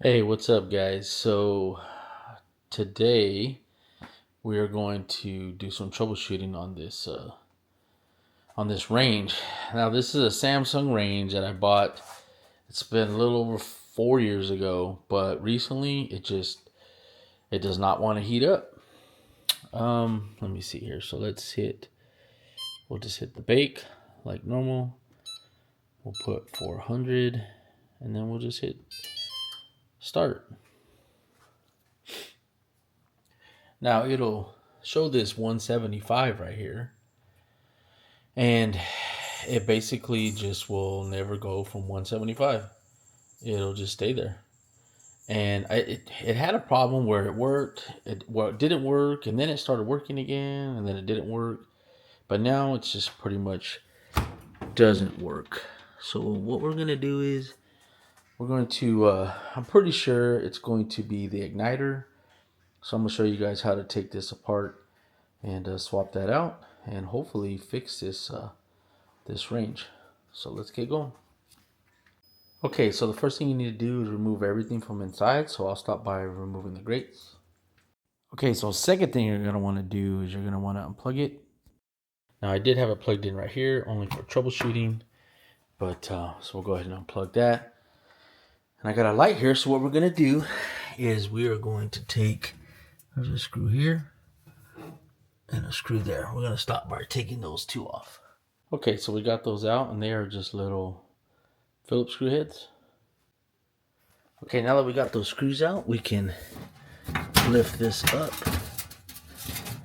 Hey, what's up, guys? So today we are going to do some troubleshooting on this range. Now, this is a Samsung range that I bought. It's been a little over 4 years ago, but recently it does not want to heat up. Let me see here. So we'll just hit the bake like normal. We'll put 400, and then we'll just hit start. Now it'll show this 175 right here. And it basically just will never go from 175. It'll just stay there. And it had a problem where it worked, it didn't work, and then it started working again, and then it didn't work. But now it's just pretty much doesn't work. So what we're gonna do is we're going to, I'm pretty sure it's going to be the igniter. So I'm gonna show you guys how to take this apart and swap that out, and hopefully fix this range. So let's get going. Okay, so the first thing you need to do is remove everything from inside. So I'll start by removing the grates. Okay, so second thing you're going to want to do is you're going to want to unplug it. Now I did have it plugged in right here only for troubleshooting, but so we'll go ahead and unplug that. And I got a light here, so what we're going to do is we are going to take, there's a screw here and a screw there. We're going to stop by taking those two off. Okay, so we got those out, and they are just little Phillips screw heads. Okay, now that we got those screws out, we can lift this up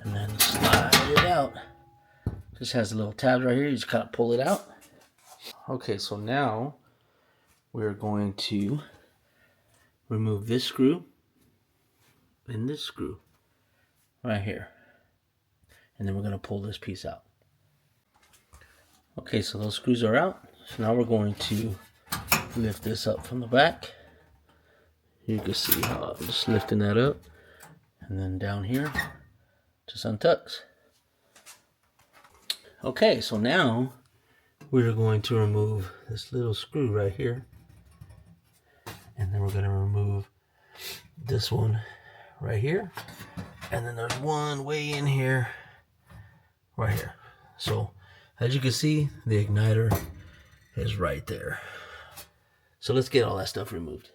and then slide it out. Just has a little tab right here. You just kind of pull it out. Okay, so now we're going to remove this screw and this screw right here. And then we're going to pull this piece out. Okay, so those screws are out. So now we're going to lift this up from the back. You can see how I'm just lifting that up. And then down here, just untucks. Okay, so now we're going to remove this little screw right here. And then we're going to remove this one right here. And then there's one way in here, right here. So as you can see, the igniter is right there. So let's get all that stuff removed.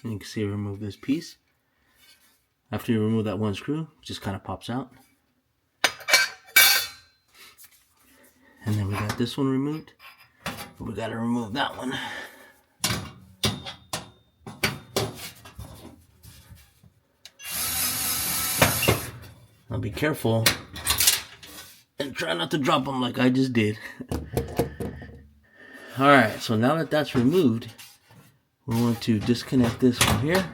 And you can see I remove this piece. After you remove that one screw, it just kind of pops out. And then we got this one removed. But we got to remove that one. Now be careful and try not to drop them like I just did. Alright, so now that that's removed, we want to disconnect this from here.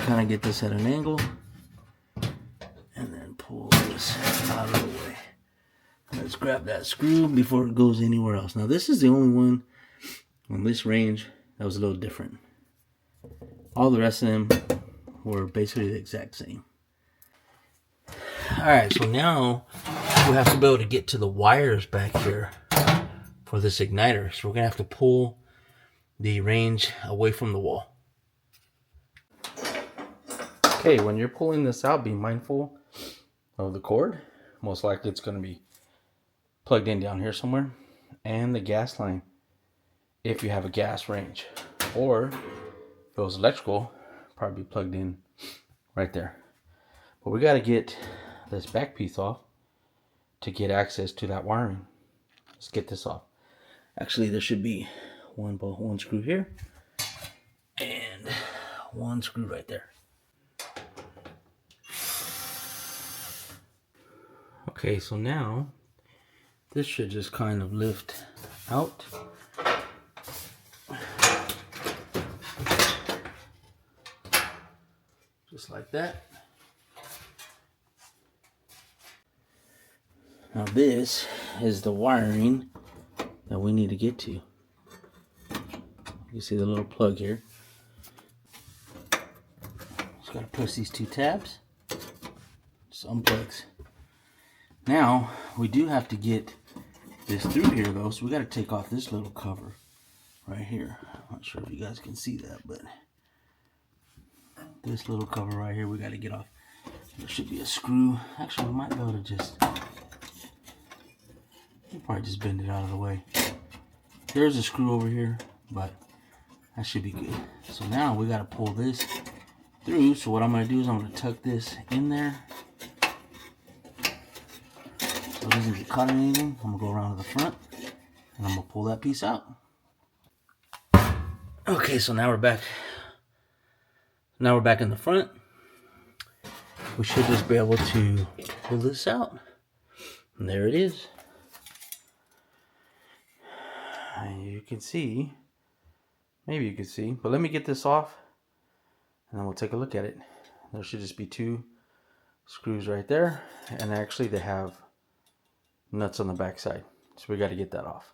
Kind of get this at an angle. And then pull this out of the way. Let's grab that screw before it goes anywhere else. Now this is the only one on this range that was a little different. All the rest of them were basically the exact same. Alright, so now we have to be able to get to the wires back here for this igniter. So we're going to have to pull the range away from the wall. Okay, when you're pulling this out, be mindful of the cord. Most likely it's going to be plugged in down here somewhere. And the gas line, if you have a gas range. Or if it was electrical, probably plugged in right there. But we got to get this back piece off to get access to that wiring. Let's get this off. Actually, there should be one screw here and one screw right there. Okay, so now this should just kind of lift out. Just like that. Now this is the wiring that we need to get to. You see the little plug here. Just gotta push these two tabs. Just unplugs. Now we do have to get this through here though, so we gotta take off this little cover right here. I'm not sure if you guys can see that, but this little cover right here we gotta get off. There should be a screw. Actually, we might be able to just, we'll probably just bend it out of the way. There's a screw over here, but that should be good. So now we gotta pull this through. So what I'm gonna do is I'm gonna tuck this in there so it doesn't get caught in anything. I'm gonna go around to the front and I'm gonna pull that piece out. Okay, so now we're back. Now we're back in the front. We should just be able to pull this out. And there it is. And you can see, maybe you can see, but let me get this off and then we'll take a look at it. There should just be two screws right there. And actually they have nuts on the back side. So we got to get that off.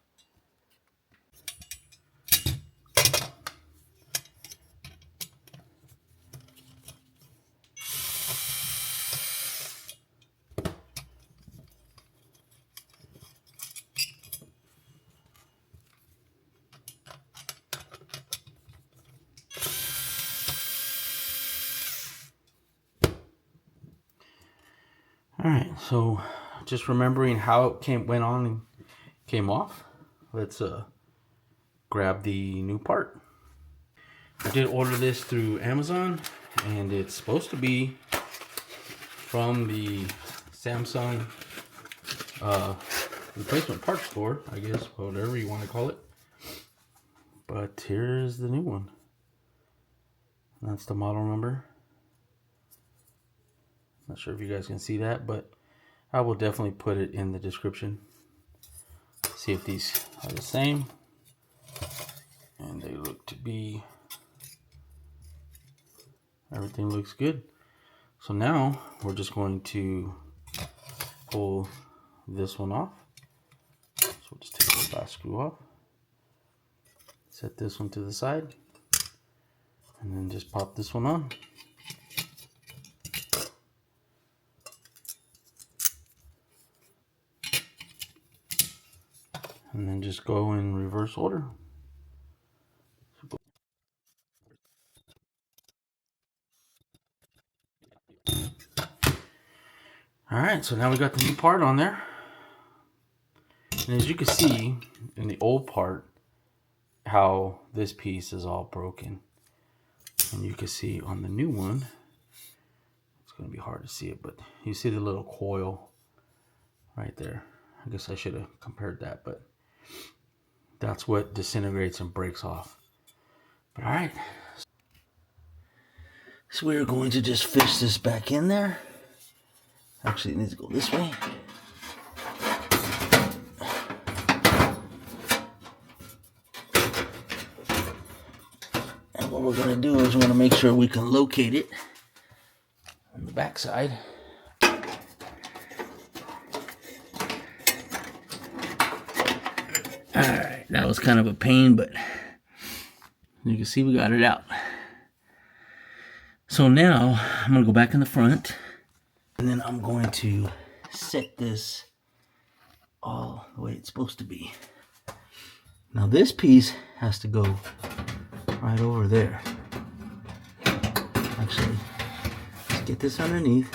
Alright, so just remembering how it went on and came off, let's grab the new part. I did order this through Amazon and it's supposed to be from the Samsung replacement parts store, I guess, whatever you want to call it. But here's the new one. That's the model number. Not sure if you guys can see that, but I will definitely put it in the description. See if these are the same. And they look to be, everything looks good. So now we're just going to pull this one off. So we'll just take the last screw off. Set this one to the side. And then just pop this one on. And then just go in reverse order. Alright, so now we got the new part on there. And as you can see in the old part, how this piece is all broken. And you can see on the new one, it's going to be hard to see it, but you see the little coil right there. I guess I should have compared that, but that's what disintegrates and breaks off. But all right. So we're going to just fish this back in there. Actually, it needs to go this way. And what we're going to do is we're going to make sure we can locate it on the back side. Alright, that was kind of a pain, but you can see we got it out. So now I'm going to go back in the front and then I'm going to set this all the way it's supposed to be. Now this piece has to go right over there. Actually, let's get this underneath.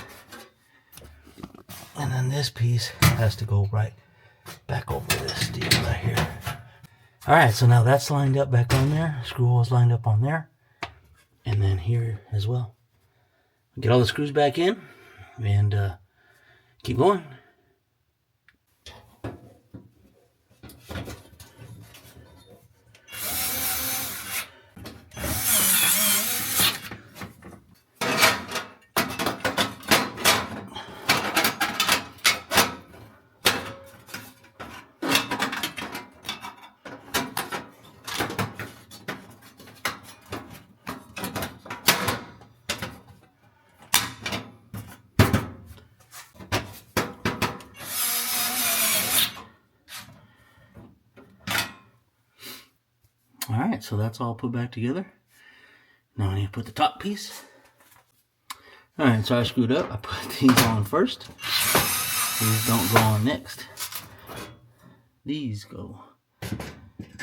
And then this piece has to go right back over this deal right here. Alright, so now that's lined up back on there. Screw hole's lined up on there. And then here as well. Get all the screws back in and keep going. so that's all put back together. Now I need to put the top piece. Alright, so I screwed up. I put these on first. These don't go on next. These go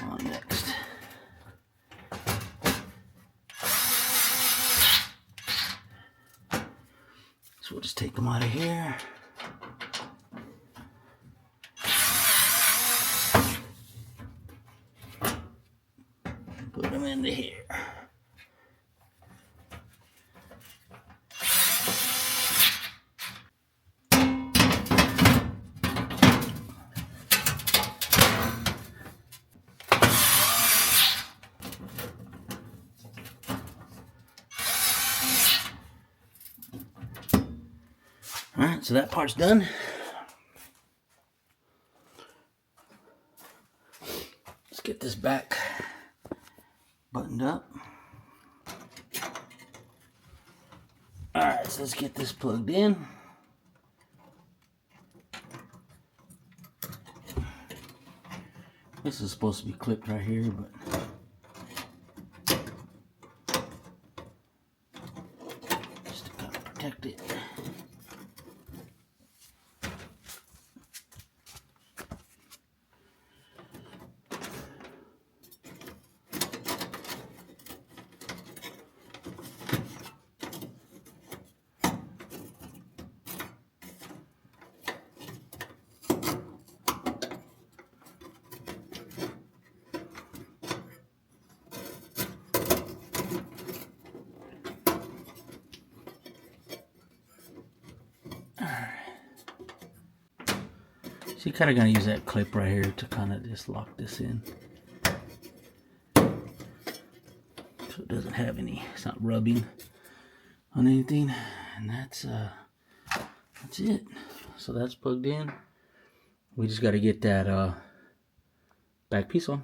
on next. So we'll just take them out of here. Put them into here. Alright, so that part's done. Let's get this back buttoned up. Alright, so let's get this plugged in. This is supposed to be clipped right here, but just to kind of protect it. So you kind of going to use that clip right here to kind of just lock this in. So it doesn't have any, it's not rubbing on anything. And that's it. So that's plugged in. We just got to get that back piece on.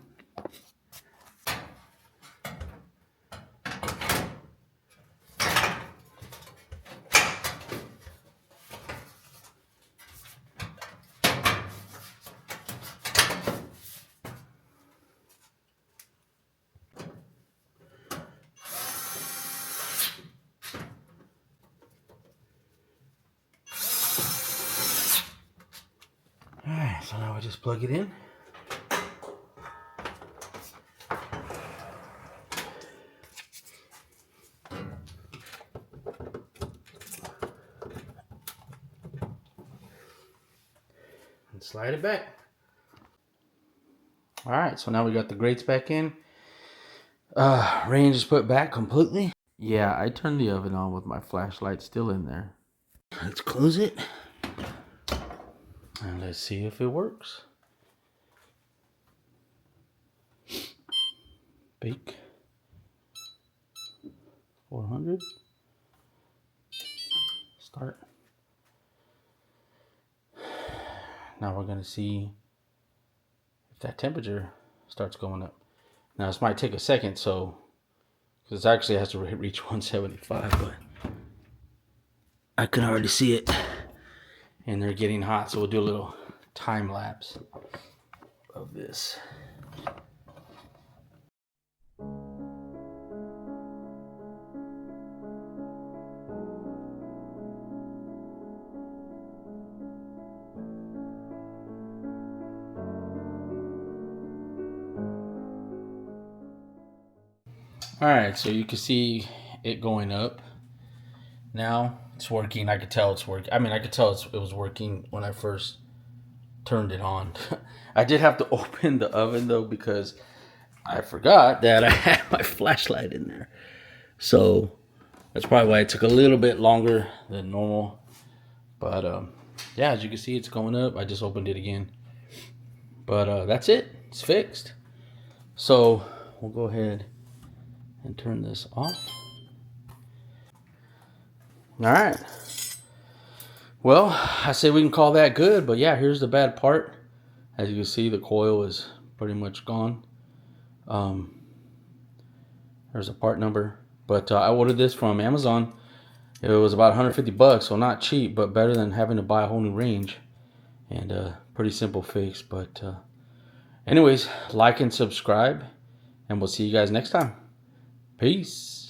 Alright, so now we just plug it in. And slide it back. Alright, so now we got the grates back in. Range is put back completely. Yeah, I turned the oven on with my flashlight still in there. Let's close it. And let's see if it works. Bake. 400. Start. Now we're going to see if that temperature starts going up. Now this might take a second, so because it actually has to reach 175, but I can already see it. And they're getting hot, so we'll do a little time lapse of this. Alright, so you can see it going up. Now it's working. I could tell it's working. I mean, I could tell it was working when I first turned it on. I did have to open the oven though because I forgot that I had my flashlight in there. So that's probably why it took a little bit longer than normal. But yeah, as you can see, it's going up. I just opened it again. But that's it. It's fixed. So we'll go ahead and turn this off. All right. Well, I say we can call that good, but yeah, here's the bad part. As you can see, the coil is pretty much gone. There's a part number, but I ordered this from Amazon. It was about 150 bucks, so not cheap, but better than having to buy a whole new range. And pretty simple fix. But anyways, like and subscribe, And we'll see you guys next time. Peace.